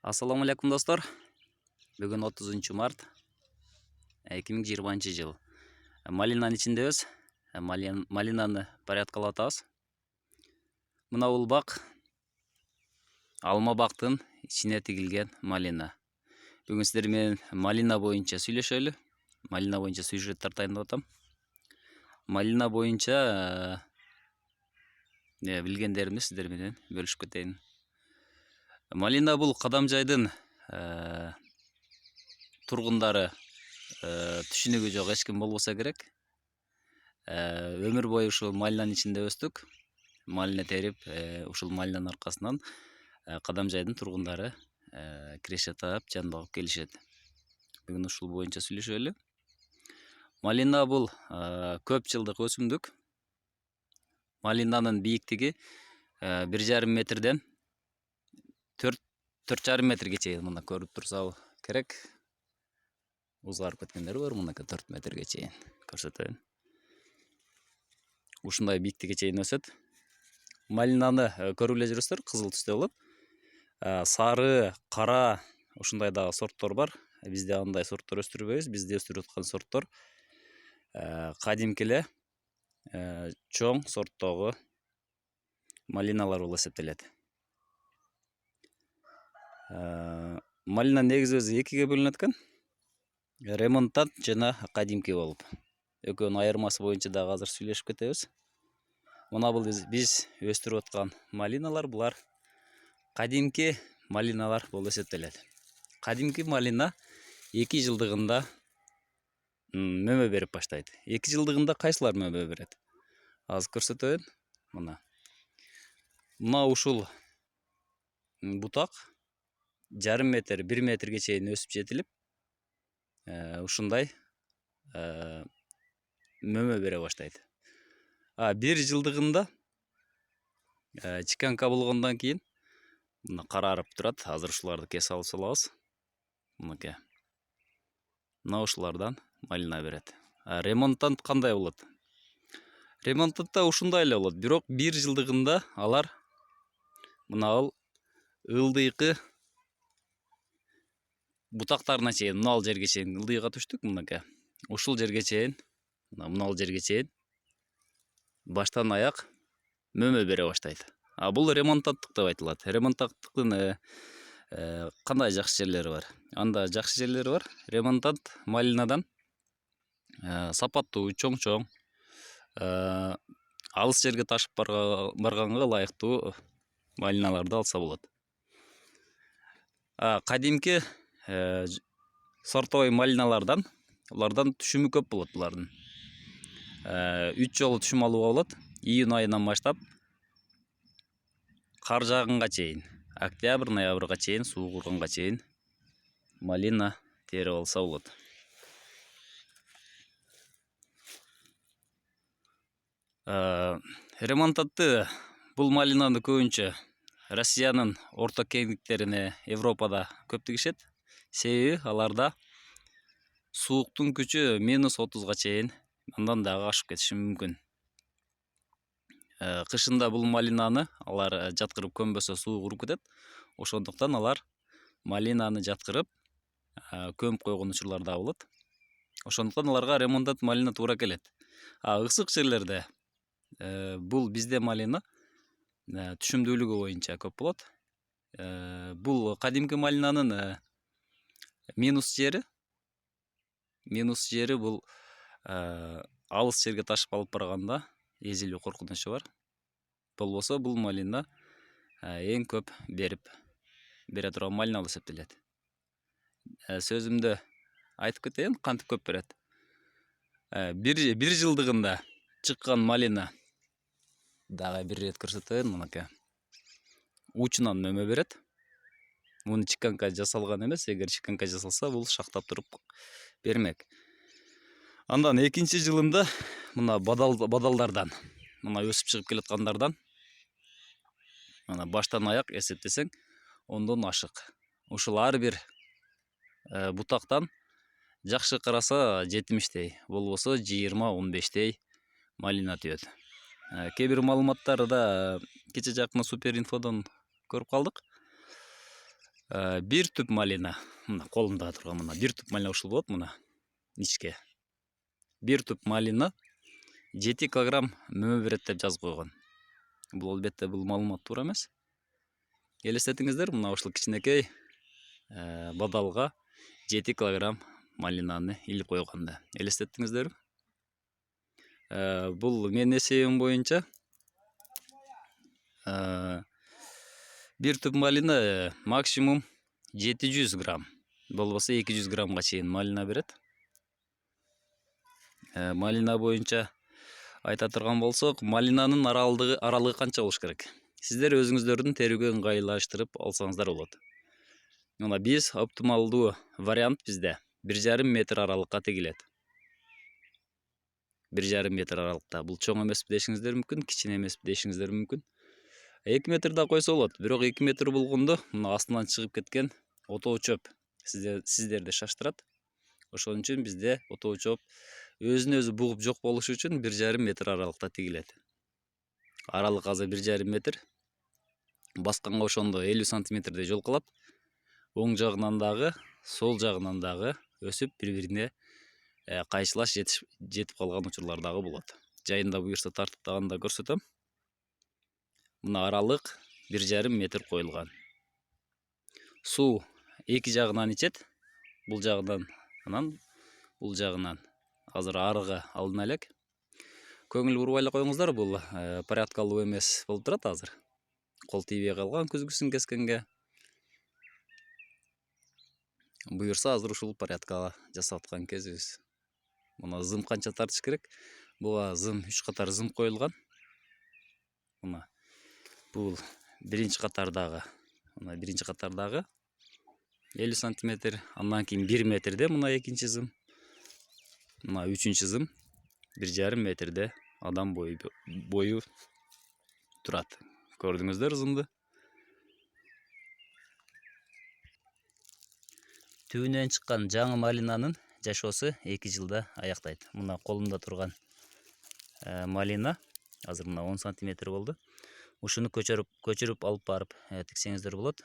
Ассаламу алейкум достор. Бүгін 30 март 2020 жыл. Малинанын ичиндебиз. Малинаны порядкалап атабыз. Мына бул бак алма бактын ичине тигилген малина. Бүгүн сиздер менен малина боюнча сүйлөшөлү. Малина боюнча сюжеттер дайындап атам. Малина боюнча билгендеримди сиздер менен бөлүшүп кетейин. Малина бул Кадамжайдын тургундары түшүнүгү жок эч ким болбосо керек. Өмүр бою ушул малинанын ичинде өстүк. Малина терип, ушул малинанын аркасынан Кадамжайдын тургундары киреше таап, жан багып келишет. Бүгүн ушул боюнча сүйлөшөлү. Малина бул көп жылдык өсүмдүк. Малинанын бийиктиги 1,5 метрден 4,5 метрге чейин, мына көрүп турсабы керек. Узгарып кеткендер бар, мына 4 метрге чейин көрсөтөйүн. Ушундай бийиктикке чейин өсөт. Малинаны көрүп эле жүрөсүздөр, кызыл түстө болот. Сары, кара, ушундай дагы сорттор бар. Бизде андай сорттор өстүрбөйбүз. Бизде өстүрүп аткан сорттор кадимки эле чоң сорттогу малиналар болуп эсептелет. Малина негизи өзү экиге бөлүнөт экен. Ремонтант жана кадимки болуп. Экөөнүн айырмасы боюнча дагы азыр сүйлөшүп кетебиз. Мына бул биз өстүрүп аткан малиналар, булар кадимки малиналар болуп эсептелет. Кадимки малина 2 жылдыгында мөмө берип баштайт. 2 жылдыгында кайсылар мөмө берет? Азыр көрсөтөйүн. Мына ушул бутак 0,5 метр, 1 метрге чейин өсүп жетилип, ушундай мөмө бере баштайт. 1 жылдыгында чиканка болгондон кийин мына карарып турат. Азыр ушуларды кесип алып салабыз. Мынакей. Мына ушулардан малина берет. Ремонтант кандай болот? Ремонтантта ушундай эле болот. Бирок 1 жылдыгында алар мына бул ылдыйкы бутактарына чейин, мына жерге чейин ылдыйга түштүк, мынакей. Ушул жерге чейин, мына жерге чейин баштан аяк мөмө бере баштайт. Бул ремонтанттык деп айтылат. Ремонтанттыктын кандай жакшы жерлери бар? Анда жакшы жерлери бар. Ремонтант малинадан сапаттуу, чоң-чоң, алыс жерге ташып барганга ылайыктуу малиналарды алса болот. Кадимки сортовой малиналардан, улардан түшүмү көп болот булардын. 3 жолу түшүм алууга болот. Июнь айынан баштап кар жаагынга чейин, октябрь, ноябрга чейин, суу курганга чейин малина терип алса болот. Ремонтантты бул малинаны көбүнчө Россиянын орто кеңдиктерине, Европада көп тигишет. Себеби аларда сууктун күчү -30га чейин, андан дагы ашып кетиши мүмкүн. Кышында бул малинаны алар жаткырып көмбөсө суу куруп кетет. Ошондуктан алар малинаны жаткырып көмүп койгон учурлар да болот. Ошондуктан аларга ремонтант малина туура келет. Ысык жерлерде бул бизде малина түшүмдүүлүгү боюнча көп болот. Бул кадимки малинанын минус жери бул алыс жерге ташып алып барганда эзилүү коркунучу бар. Болбосо бул малина эң көп бере турган малина болуп эсептелет. Сөзүмдө айтып кетейин, кантип көп берет. 1 жылдыгында чыккан малина дагы бир рет көрсөтөйүн, мынакей. Учунан мөмө берет. Муну чиканка жасалган эмес. Эгер чиканка жасалса, бул шактап туруп бермек. Андан 2 жылында мына бадалдардан, мына өсүп чыгып келаткандардан, мына баштан аяк эсептесең 10дон ашык. Ушул ар бир бутактан жакшы караса 70тей, болбосо 20-15тей малина түбөт. Кээ бир маалыматтарды кече жакын Супер инфодон көрүп калдык. Бир түп малина, мына колумда турган мына бир түп малина ушул болот мына ичке. Бир түп малина 7 килограмм мөмө берет деп жазып койгон. Бул албетте бул маалымат туура эмес. Элестетиңиздер, мына ушул кичинекей бадалга 7 килограмм малинаны илип койгонду. Элестеттиңиздерби? Бул менин эсебим боюнча бир түп малина максимум 700 грамм, болбосо 200 граммга чейин малина берет. Малина боюнча айта турган болсок, малинанын аралыгы канча болуш керек? Сиздер өзүңүздөрдүн терүүгө ыңгайлаштырып алсаңыздар болот. Мына биз оптималдуу вариант bizde 1,5 метр аралыкка тегилет. 1,5 метр аралыкта. Бул чоң эмеспи дешиңиздер мүмкүн, кичине эмеспи дешиңиздер мүмкүн. 2 метр да койсо болот. Бирок 2 метр болгондо мына астынан чыгып кеткен отоо чөп сиздерди шаштырат. Ошон үчүн бизде отоо чөп өзүн өзү бугуп жок болушу үчүн 1,5 метр аралыкта тигилет. Аралык азыр 1,5 метр. Басканга ошондо 50 сантиметрдей жол калат. Оң жагынан дагы, сол жагынан дагы өсүп бири-бирине кайшылаш жетип калган учурлар дагы болот. Жайында буюрса тартып дагы да көрсөтөм. Мына аралык 1,5 метр коюлган. Суу эки жагынан ичет. Бул жагынан анан бул жагынан азыр арыгы алына элек. Көңүл бурбай эле коюңуздар, бул порядкалуу эмес болуп турат азыр. Кол тийбей калган күзгүсүн кескенге. Буюрса азыр ушул порядка жасап аткан кезибиз. Мына зым канча тартыш керек? Буга зым 3 катар зым коюлган. Мына бул биринчи катардагы, мына биринчи катардагы 50 сантиметр, андан кийин 1 метрде мына экинчи зым. Мына үчүнчү зым 1,5 метрде адам бою турат. Көрдүңүздөр зымды? Түбүнөн чыккан жаңы малинанын жашоосу 2 жылда аяктайт. Мына колумда турган малина азыр мына 10 сантиметр болду. Ушуну көчүрүп алып барып тиксеңиздер болот.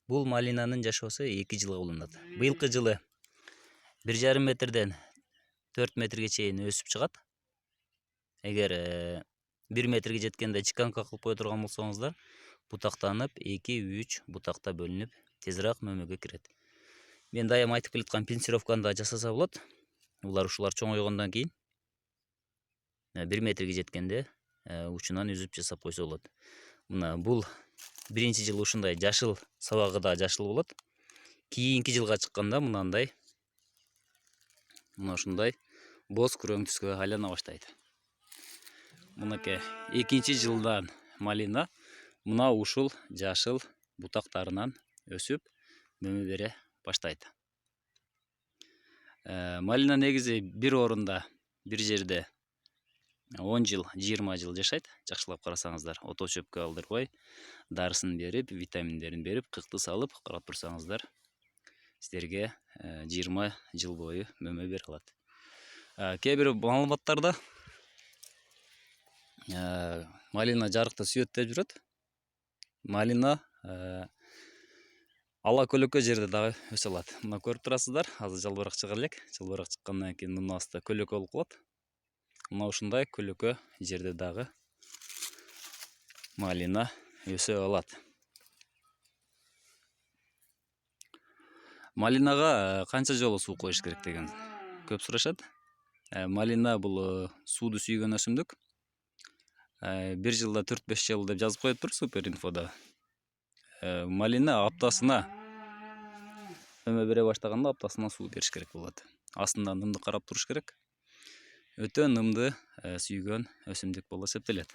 Бул малинанын жашоосу 2 жылга уланат. Быйылкы жылы 1,5 метрден 4 метрге чейин өсүп чыгат. Эгер 1 метрге жеткенде чыканка кылып кое турган болсоңуздар, бутактанып 2-3 бутакта бөлүнүп тезирээк мөмөгө кирет. Мен дайым айтып келаткан пенсировканы да жасаса болот. Ушулар чоңойгондон кийин 1 метрге жеткенде учунан үзүп жасап койсо болот. Мына бул биринчи жыл ушундай жашыл, сабагы да жашыл болот. Кийинки жылга чыкканда мынандай ушундай боз күрөң түскө айлана баштайт. Мынакей экинчи жылдан малина мына ушул жашыл бутактарынан өсүп мөмө бере баштайт. Малина негизи бир орунда, бир жерде 10 жыл, 20 жыл жашайт. Жакшылап карасаңыздар, отоо чөпкө алдырбай, дарысын берип, витаминдерин берип, кыкты салып карап турсаңыздар, сиздерге 20 жыл бою мөмө бере алат. Кээ бир маалыматтарда малина жарыкты сүйөт деп жүрөт. Малина ала көлөкө жерде дагы өсө алат. Мына көрүп турасыздар, азыр жалбырак чыгар элек. Жалбырак чыккандан кийин мунун асты көлөкө болуп калат. Мына ушундай көлөкө жерде дагы малина өсө алат. Малинага канча жолу суу коюш керек деген көп сурашат. Малина бул сууду сүйгөн өсүмдүк. Бир жылда 4-5 жолу деп жазып коюптур Суперинфодо. Малина аптасына мөмө бере баштаганда аптасына суу бериш керек болот. Астында нымды карап туруш керек. Өтө нымды сүйгөн өсүмдүк болуп эсептелет.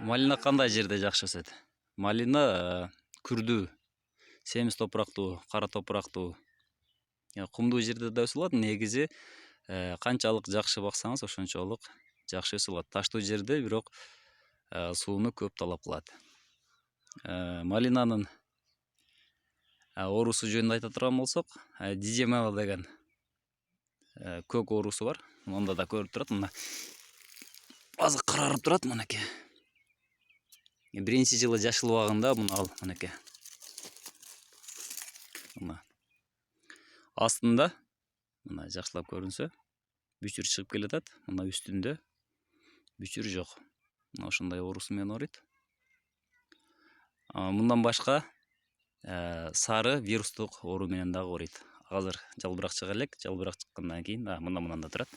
Малина кандай жерде жакшы өсөт? Малина күрдүү, семиз топурактуу, кара топурактуу, кумдуу жерде да өсө алат. Негизи канчалык жакшы баксаңыз, ошончолук жакшы өсө алат. Таштуу жерде бирок сууну көп талап кылат. Малинанын оорусу жөнүндө айта турган болсок, дижемела деген көк оорусу бар. Монда да көрүп турат, мына азыр карарып турат, мынакей. Биринчи жылы жашыл убагында мына ал мынеке. Мына астында мына жакшылап көрүнсө бүчүр чыгып келатат. Мына үстүндө бүчүр жок. Мына ошондой оорусу менен ооруйт. Мындан башка сары вирустук оору менен дагы ооруйт. Азыр жалбырак чыга элек. Жалбырак чыккандан кийин мында турат.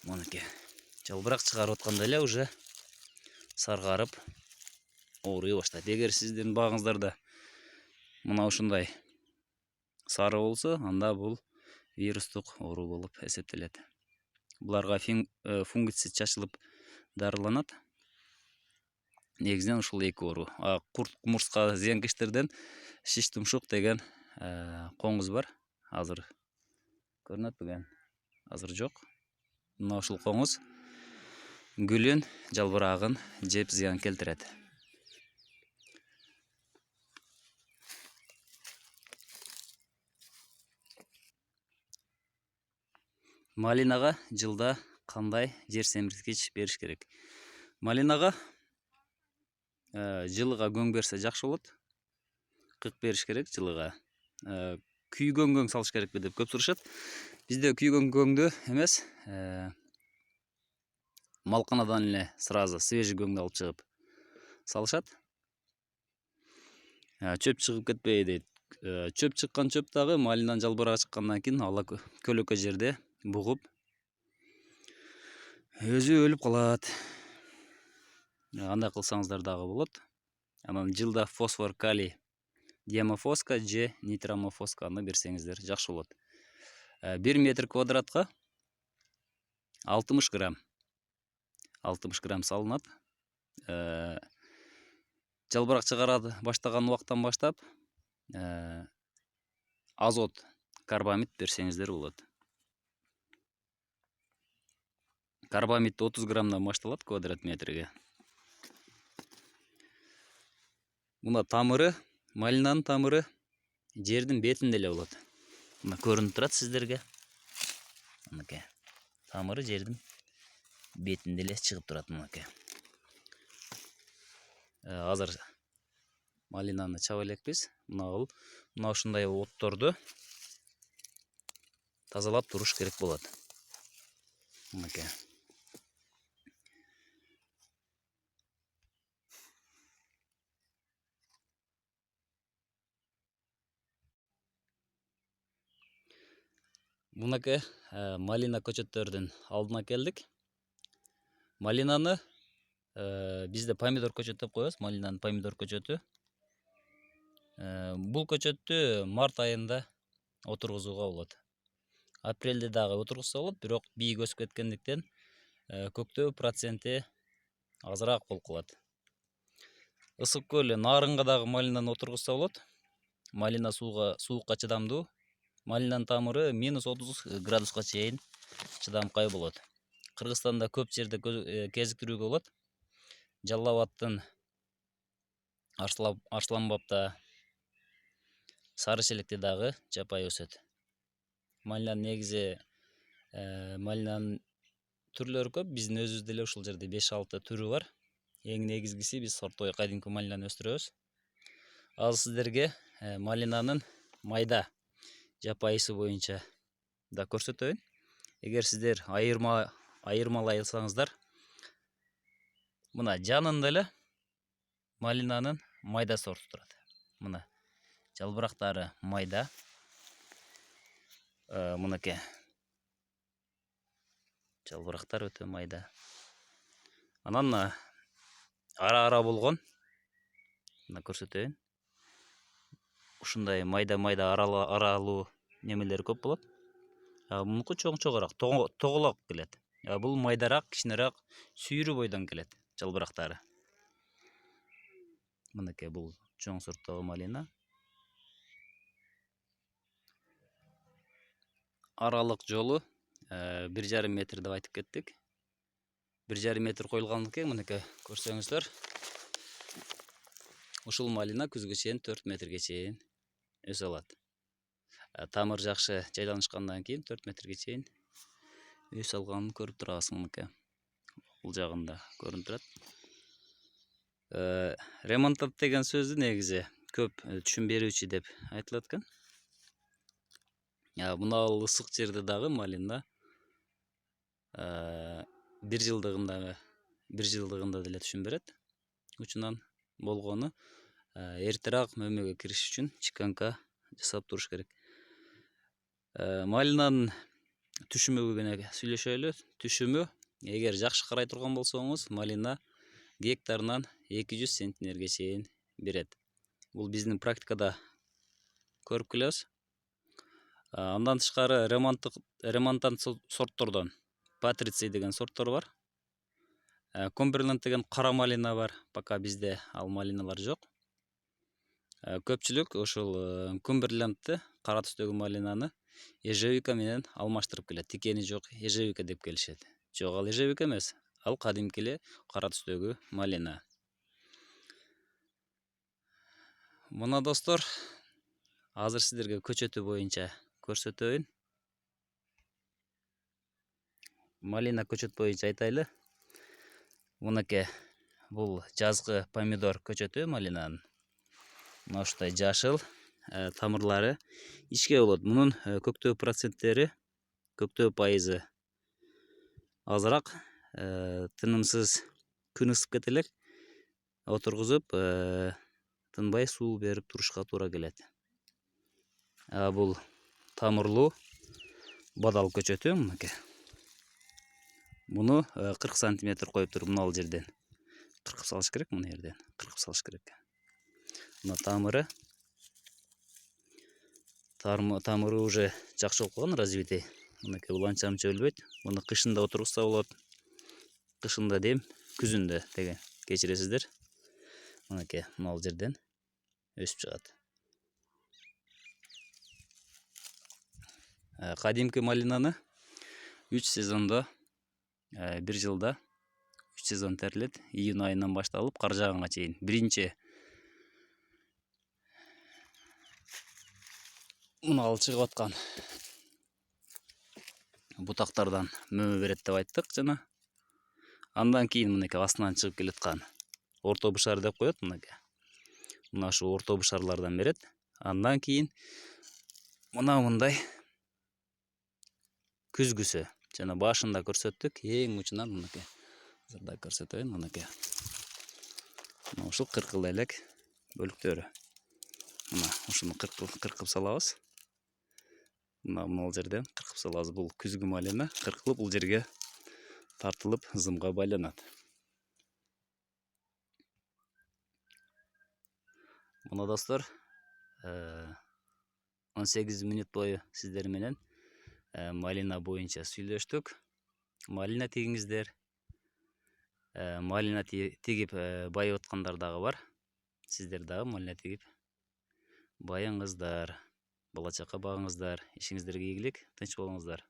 Мынеке. Жалбырак чыгарып атканда эле уже саргарып ооруй баштайт. Эгер сиздин багыңыздарда мына ушундай сары болсо, анда бул вирустук оору болуп эсептелет. Буларга фунгицид чачылып дарыланат. Негизинен ушул эки оору. Курт кумурска зыянкечтерден шиш тумшук деген коңуз бар. Азыр көрүнөт бүген. Азыр жок. Мына ушул коңуз гүлүн, жалбырагын жеп зыян келтирет. Малинага жылда кандай жер семирткич бериш керек? Малинага жылыга көң берсе жакшы болот. Кык бериш керек жылыга. Күйгөн көң салыш керекпи деп көп сурашат. Бизде күйгөн көңдү эмес, малканадан эле сразу свежий көңдү алып чыгып салышат. Чөп чыгып кетпей дейт. Чөп чыккан чөп дагы малинанын жалбырагы чыккандан кийин ала көлөкө жерде бугуп өзү өлүп калат. Андай кылсаңыздар дагы болот. Анан жылда фосфор, калий, диамофоска же нитромофосканы берсеңиздер жакшы болот. 1 метр квадратка 60 грамм. 60 грамм салынат. Жалбырак чыгара баштаган убактан баштап азот, карбамид берсеңиздер болот. Карбамид 30 граммдан башталат квадрат метрге. Мына тамыры, малинанын тамыры жердин бетинде эле болот. Мына көрүнүп турат сиздерге. Мынакей. Тамыры жердин бетинде эле чыгып турат мынакей. Азыр малинаны чаба элекпиз. Мына ушундай отторду тазалап туруш керек болот. Мынакей. Мынакей малина көчөттөрдүн алдына келдик. Малинаны бизде помидор көчөт деп коебуз. Малинанын помидор көчөтү. Бул көчөттү март айында отургузууга болот. Апрелде дагы отургузса болот, бирок бийик өсүп кеткендиктен көктөө проценти азыраак болуп калат. Ысык көл нарынга дагы малинаны отургузса болот. Малина суукка чыдамдуу. Малинанын тамыры минус 30 градуска чейин чыдамкай болот. Кыргызстанда көп жерде кезиктирүүгө болот. Жалал Абадтын Арсланбапта, Сары Шелекте дагы жапай өсөт. Малинанын негизи малинанын түрлөрү көп. Биздин өзүбүздө эле ушул жерде 5-6 түрү бар. Эң негизгиси биз сорттой кадимки малинаны өстүрөбүз. Азыр сиздерге малинанын майда жапайысы боюнча да көрсөтөйүн. Эгер сиздер айырмалай алсаңыздар, мына жанында эле малинанын майда сорту турат. Мына жалбырактары майда. Мынакей. Жалбырактар өтө майда. Анан ара болгон, мына көрсөтөйүн. Ушундай майда аралуу немелер көп болот. Мунуку чоңчогураак, тоголок келет. Бул майдарак, кичинерээк, сүйрү бойдон келет жалбырактары. Мынакей бул чоң сорттогу малина. Аралык жолу 1,5 метр деп айтып кеттик. 1,5 метр коюлгандыктан мынакей көрсөңүздөр. Ушул малина күзгө чейин 4 метрге чейин өсө алат. Тамыр жакшы жайланышкандан кийин 4 метрге чейин өсө алганын көрүп турасыз мынакей. Бул жагында көрүнүп турат. Ремонтат деген сөздү негизи көп түшүнбөөрүчү деп айтылат экен. Мына ысык жерде дагы малина 1 жылдыгында деле түшүм берет. Учунан болгону эртерээк мөмөгө кириш үчүн чыканка жасап туруш керек. Малинанын түшүмү менен сүйлөшөлү. Түшүмү эгер жакшы карай турган болсоңуз, малина гектарынан 200 центнерге чейин берет. Бул биздин практикада көрүп келебиз. Андан тышкары ремонттан сорттордон Патриций деген сорттор бар. Комберленд деген кара малина бар. Пока бизде ал малиналар жок. Көпчүлүк ошол Комберлендти, кара түстөгү малинаны ежевика менен алмаштырып келет. Тикени жок ежевика деп келишет. Жок, ал ежевика эмес. Ал кадимки эле кара түстөгү малина. Мына достор, азыр сиздерге көчөтү боюнча көрсөтөйүн. Малина көчөт боюнча айтайлы. Мынакей бул жазгы помидор көчөтү малинанын. Мына ушундай жашыл тамырлары ичке болот. Мунун көктөө проценттери, көктөө пайызы азыраак, тынымсыз күн ысып кете элек отургузуп, тынбай суу берип турушка туура келет. Бул тамырлуу бадал көчөтү мынакей. Муну 40 сантиметр коюп туруп мына жерден кыркып салыш керек, мына жерден кыркып салыш керек. Мына тамыры уже жакшы болуп калган, развитый. Мынакей бул анча мынча өлбөйт. Муну кышында отургузса болот. Кышында дем, күзүндө деген кечиресиздер. Мынакей мына жерден өсүп чыгат. Кадимки малинаны 3 сезондо, 1 жылда 3 сезон терилет. Июнь айынан башталып кар жааганга чейин. Биринчи мына ал чыгып аткан бутактардан мөмө берет деп айттык жана. Андан кийин мынакей астынан чыгып келаткан орто бышар деп коет мынакей. Мына ушу орто бышарлардан берет. Андан кийин мына мындай күзгүсү. Жана башында көрсөттүк, эң учунан мынакей. Азырда көрсөтөйүн мынакей. Мына ушул кыркыл элек бөлүктөрү. Мына ушуну кыркып салабыз. Мына жерден кыркып салабыз. Бул күзгү малина кыркылып бул жерге тартылып зымга байланат. Мына достор, 18 мүнөт бою сиздер менен малина боюнча сүйлөштүк. Малина тигиңиздер. Малина тигип байып аткандар дагы бар. Сиздер дагы малина тигип байыңыздар. Бала чака багыңыздар. Ишиңиздерге ийгилик, тынч болуңуздар.